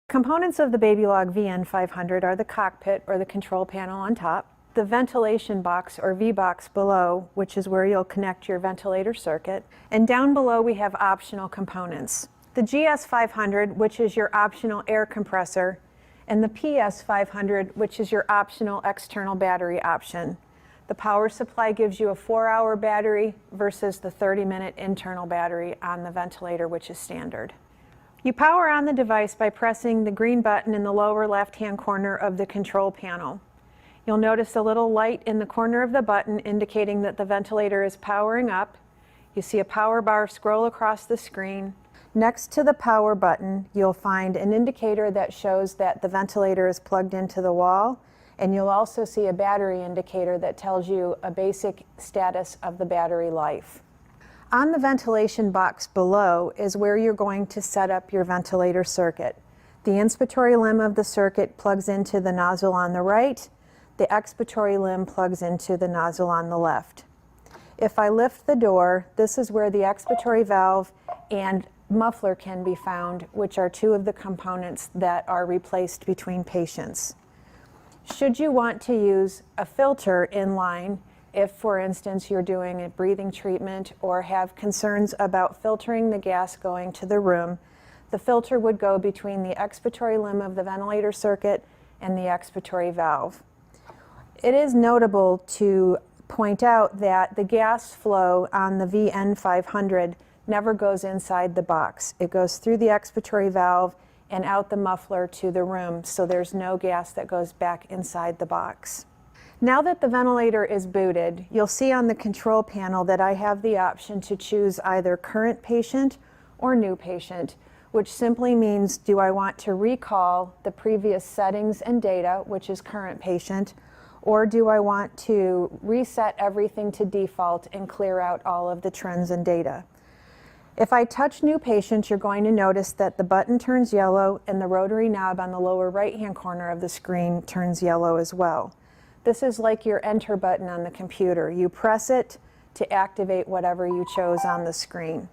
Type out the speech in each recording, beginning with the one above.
Components of the Babylog VN500 are the cockpit or the control panel on top, the ventilation box or V-box below, which is where you'll connect your ventilator circuit, and down below we have optional components. The GS500, which is your optional air compressor, and the PS500, which is your optional external battery option. The power supply gives you a 4-hour battery versus the 30-minute internal battery on the ventilator, which is standard. You power on the device by pressing the green button in the lower left-hand corner of the control panel. You'll notice a little light in the corner of the button indicating that the ventilator is powering up. You see a power bar scroll across the screen. Next to the power button, you'll find an indicator that shows that the ventilator is plugged into the wall, and you'll also see a battery indicator that tells you a basic status of the battery life. On the ventilation box below is where you're going to set up your ventilator circuit. The inspiratory limb of the circuit plugs into the nozzle on the right. The expiratory limb plugs into the nozzle on the left. If I lift the door, this is where the expiratory valve and muffler can be found, which are two of the components that are replaced between patients. Should you want to use a filter in line, if, for instance, you're doing a breathing treatment or have concerns about filtering the gas going to the room, the filter would go between the expiratory limb of the ventilator circuit and the expiratory valve. It is notable to point out that the gas flow on the VN500 never goes inside the box. It goes through the expiratory valve and out the muffler to the room, so there's no gas that goes back inside the box. Now that the ventilator is booted, you'll see on the control panel that I have the option to choose either current patient or new patient, which simply means do I want to recall the previous settings and data, which is current patient, or do I want to reset everything to default and clear out all of the trends and data. If I touch new patient, you're going to notice that the button turns yellow and the rotary knob on the lower right-hand corner of the screen turns yellow as well. This is like your enter button on the computer. You press it to activate whatever you chose on the screen.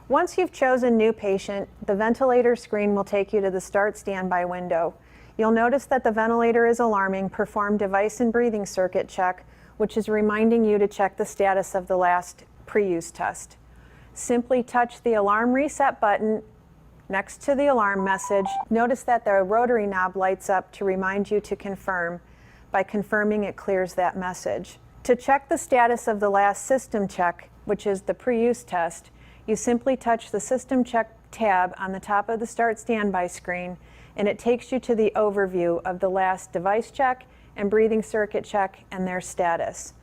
Once you've chosen new patient, the ventilator screen will take you to the Start Standby window. You'll notice that the ventilator is alarming, perform device and breathing circuit check, which is reminding you to check the status of the last pre-use test. Simply touch the alarm reset button next to the alarm message. Notice that the rotary knob lights up to remind you to confirm. By confirming, it clears that message. To check the status of the last system check, which is the pre-use test, you simply touch the System Check tab on the top of the Start Standby screen, and it takes you to the overview of the last device check and breathing circuit check and their status.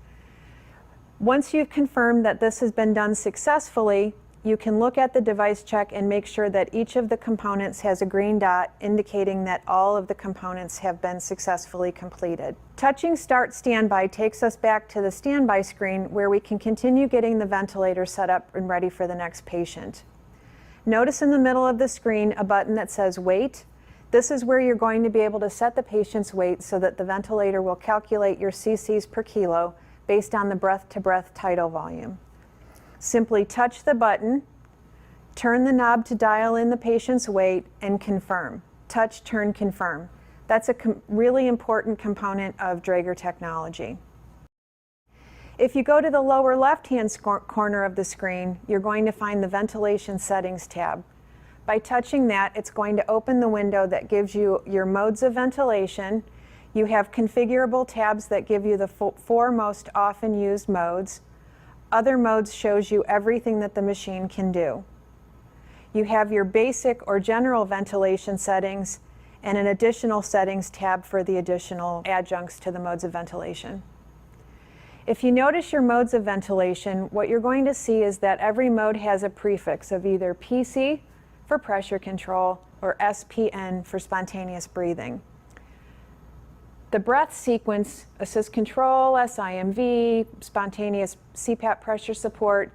Once you've confirmed that this has been done successfully, you can look at the device check and make sure that each of the components has a green dot indicating that all of the components have been successfully completed. Touching Start Standby takes us back to the standby screen where we can continue getting the ventilator set up and ready for the next patient. Notice in the middle of the screen a button that says Wait. This is where you're going to be able to set the patient's weight so that the ventilator will calculate your cc's per kilo based on the breath-to-breath tidal volume. Simply touch the button, turn the knob to dial in the patient's weight, and confirm. Touch, turn, confirm. That's a really important component of Dräger technology. If you go to the lower left-hand corner of the screen, you're going to find the Ventilation Settings tab. By touching that, it's going to open the window that gives you your modes of ventilation. You have configurable tabs that give you the 4 most often used modes. Other modes shows you everything that the machine can do. You have your basic or general ventilation settings and an additional settings tab for the additional adjuncts to the modes of ventilation. If you notice your modes of ventilation, what you're going to see is that every mode has a prefix of either PC for pressure control or SPN for spontaneous breathing. The breath sequence, assist control, SIMV, spontaneous CPAP pressure support,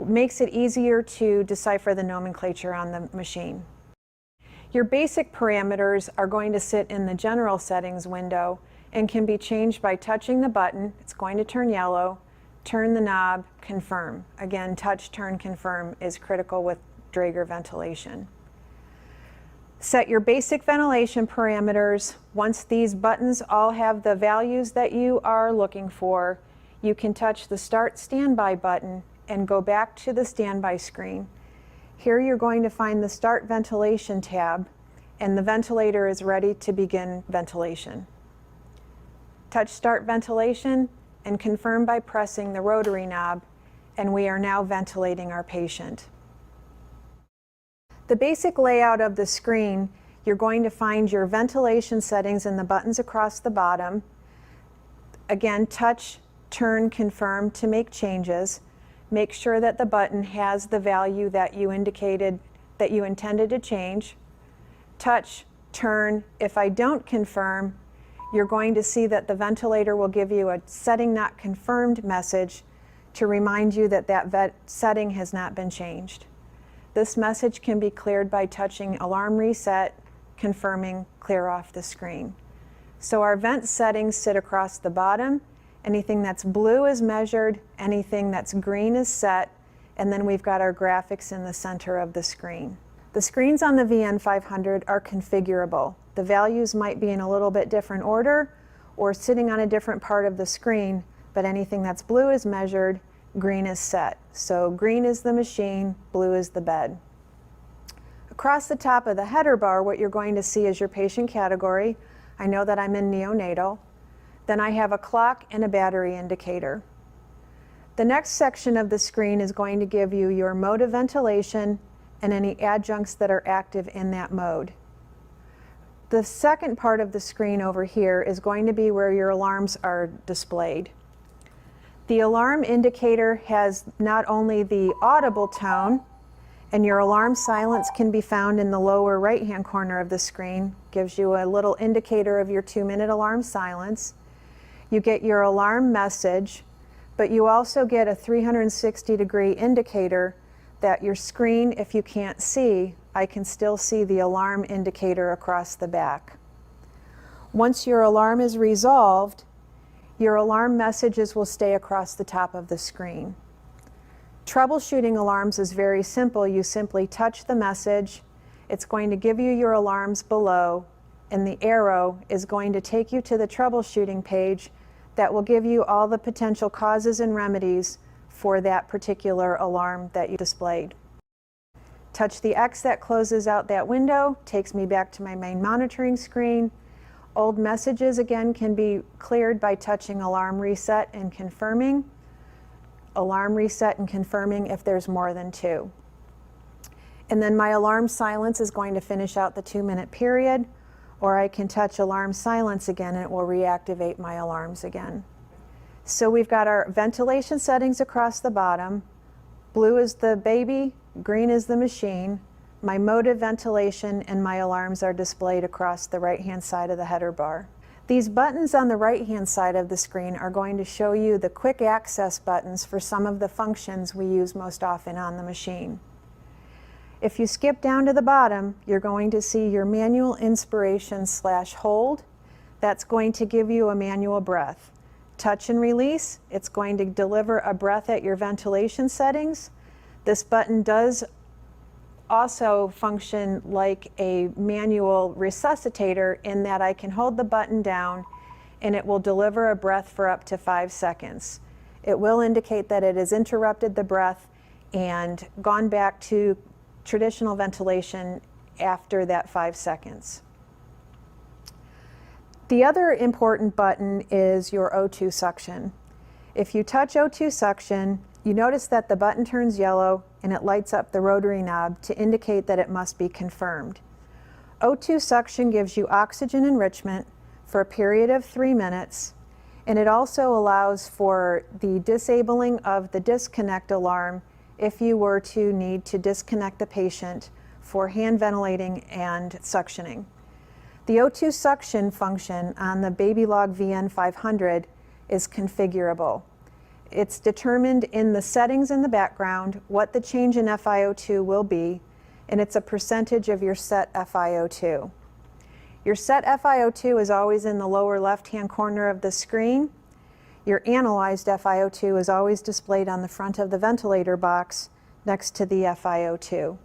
makes it easier to decipher the nomenclature on the machine. Your basic parameters are going to sit in the general settings window and can be changed by touching the button. It's going to turn yellow, turn the knob, confirm. Again, touch, turn, confirm is critical with Dräger ventilation. Set your basic ventilation parameters. Once these buttons all have the values that you are looking for, you can touch the Start Standby button and go back to the standby screen. Here you're going to find the Start Ventilation tab, and the ventilator is ready to begin ventilation. Touch Start Ventilation and confirm by pressing the rotary knob, and we are now ventilating our patient. The basic layout of the screen, you're going to find your ventilation settings in the buttons across the bottom. Again, touch, turn, confirm to make changes. Make sure that the button has the value that you indicated that you intended to change. Touch, turn. If I don't confirm, you're going to see that the ventilator will give you a setting not confirmed message to remind you that that setting has not been changed. This message can be cleared by touching Alarm Reset, confirming Clear off the screen. So our vent settings sit across the bottom. Anything that's blue is measured, anything that's green is set, and then we've got our graphics in the center of the screen. The screens on the VN500 are configurable. The values might be in a little bit different order or sitting on a different part of the screen, but anything that's blue is measured, green is set. So green is the machine, blue is the bed. Across the top of the header bar, what you're going to see is your patient category. I know that I'm in neonatal. Then I have a clock and a battery indicator. The next section of the screen is going to give you your mode of ventilation and any adjuncts that are active in that mode. The second part of the screen over here is going to be where your alarms are displayed. The alarm indicator has not only the audible tone, and your alarm silence can be found in the lower right-hand corner of the screen, gives you a little indicator of your 2-minute alarm silence. You get your alarm message, but you also get a 360-degree indicator that your screen, if you can't see, I can still see the alarm indicator across the back. Once your alarm is resolved, your alarm messages will stay across the top of the screen. Troubleshooting alarms is very simple. You simply touch the message. It's going to give you your alarms below, and the arrow is going to take you to the troubleshooting page that will give you all the potential causes and remedies for that particular alarm that you displayed. Touch the X that closes out that window, takes me back to my main monitoring screen. Old messages, again, can be cleared by touching Alarm Reset and confirming. Alarm Reset and confirming if there's more than 2. And then my alarm silence is going to finish out the 2-minute period, or I can touch Alarm Silence again and it will reactivate my alarms again. So we've got our ventilation settings across the bottom. Blue is the baby, green is the machine. My mode of ventilation and my alarms are displayed across the right-hand side of the header bar. These buttons on the right-hand side of the screen are going to show you the quick access buttons for some of the functions we use most often on the machine. If you skip down to the bottom, you're going to see your manual inspiration/hold. That's going to give you a manual breath. Touch and release, it's going to deliver a breath at your ventilation settings. This button does also function like a manual resuscitator in that I can hold the button down and it will deliver a breath for up to 5 seconds. It will indicate that it has interrupted the breath and gone back to traditional ventilation after that 5 seconds. The other important button is your O2 suction. If you touch O2 suction, you notice that the button turns yellow and it lights up the rotary knob to indicate that it must be confirmed. O2 suction gives you oxygen enrichment for a period of 3 minutes, and it also allows for the disabling of the disconnect alarm if you were to need to disconnect the patient for hand ventilating and suctioning. The O2 suction function on the Babylog VN500 is configurable. It's determined in the settings in the background what the change in FiO2 will be, and it's a percentage of your set FiO2. Your set FiO2 is always in the lower left-hand corner of the screen. Your analyzed FiO2 is always displayed on the front of the ventilator box next to the FiO2.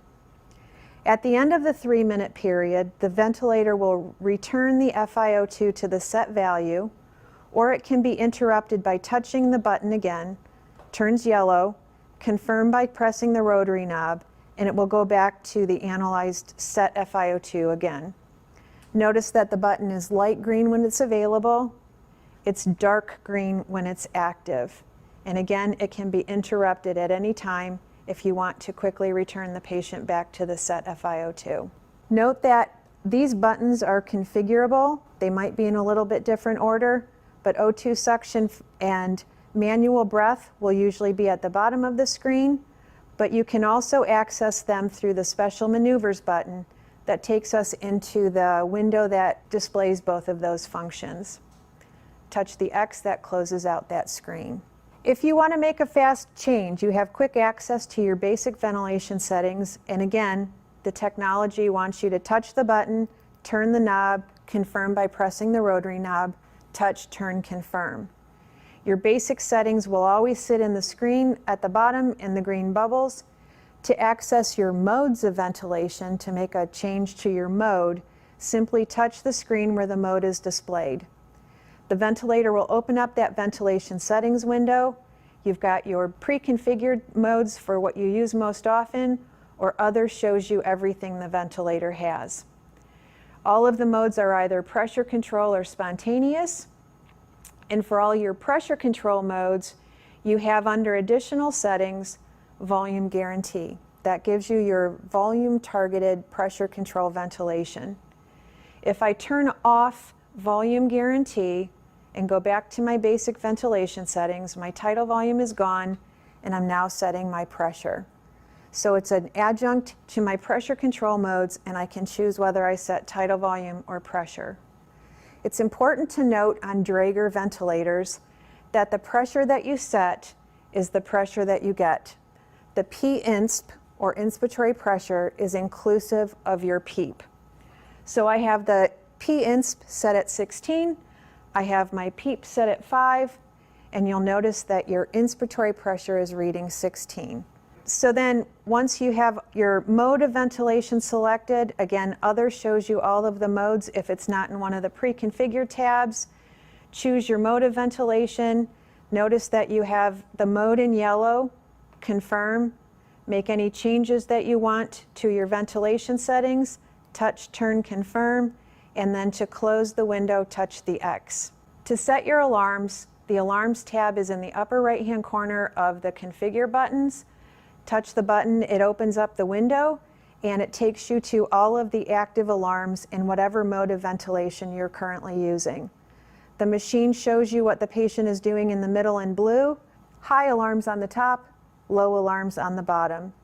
At the end of the 3-minute period, the ventilator will return the FiO2 to the set value, or it can be interrupted by touching the button again, turns yellow, confirm by pressing the rotary knob, and it will go back to the analyzed set FiO2 again. Notice that the button is light green when it's available, it's dark green when it's active. And again, it can be interrupted at any time if you want to quickly return the patient back to the set FiO2. Note that these buttons are configurable. They might be in a little bit different order, but O2 suction and manual breath will usually be at the bottom of the screen, but you can also access them through the special maneuvers button that takes us into the window that displays both of those functions. Touch the X that closes out that screen. If you want to make a fast change, you have quick access to your basic ventilation settings, and again, the technology wants you to touch the button, turn the knob, confirm by pressing the rotary knob, touch, turn, confirm. Your basic settings will always sit in the screen at the bottom in the green bubbles. To access your modes of ventilation, to make a change to your mode, simply touch the screen where the mode is displayed. The ventilator will open up that ventilation settings window. You've got your pre-configured modes for what you use most often, or other shows you everything the ventilator has. All of the modes are either pressure control or spontaneous. And for all your pressure control modes, you have under additional settings, volume guarantee. That gives you your volume targeted pressure control ventilation. If I turn off volume guarantee and go back to my basic ventilation settings, my tidal volume is gone, and I'm now setting my pressure. So it's an adjunct to my pressure control modes, and I can choose whether I set tidal volume or pressure. It's important to note on Dräger ventilators that the pressure that you set is the pressure that you get. The P-insp, or inspiratory pressure, is inclusive of your PEEP. So I have the P-insp set at 16, I have my PEEP set at 5, and you'll notice that your inspiratory pressure is reading 16. So then once you have your mode of ventilation selected, again, Other shows you all of the modes if it's not in one of the pre-configured tabs. Choose your mode of ventilation. Notice that you have the mode in yellow, confirm, make any changes that you want to your ventilation settings, touch, turn, confirm, and then to close the window, touch the X. To set your alarms, the Alarms tab is in the upper right-hand corner of the Configure buttons. Touch the button, it opens up the window, and it takes you to all of the active alarms in whatever mode of ventilation you're currently using. The machine shows you what the patient is doing in the middle in blue, high alarms on the top, low alarms on the bottom.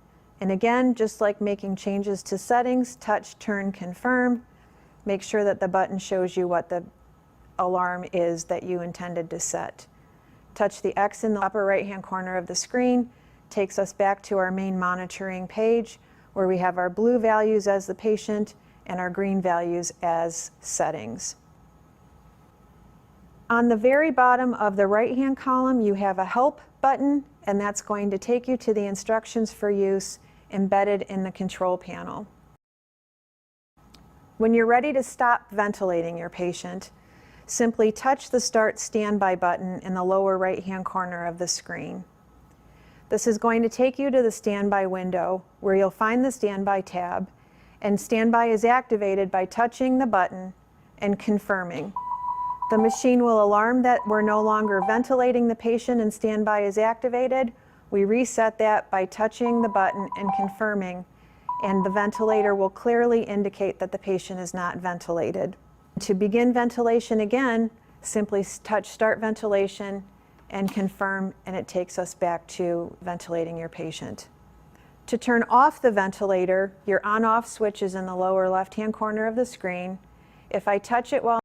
And again, just like making changes to settings, touch, turn, confirm. Make sure that the button shows you what the alarm is that you intended to set. Touch the X in the upper right-hand corner of the screen, takes us back to our main monitoring page where we have our blue values as the patient and our green values as settings. On the very bottom of the right-hand column, you have a Help button, and that's going to take you to the instructions for use embedded in the control panel. When you're ready to stop ventilating your patient, simply touch the Start Standby button in the lower right-hand corner of the screen. This is going to take you to the standby window where you'll find the Standby tab, and standby is activated by touching the button and confirming. The machine will alarm that we're no longer ventilating the patient and standby is activated. We reset that by touching the button and confirming, and the ventilator will clearly indicate that the patient is not ventilated. To begin ventilation again, simply touch Start Ventilation and confirm, and it takes us back to ventilating your patient. To turn off the ventilator, your on-off switch is in the lower left-hand corner of the screen. If I touch it while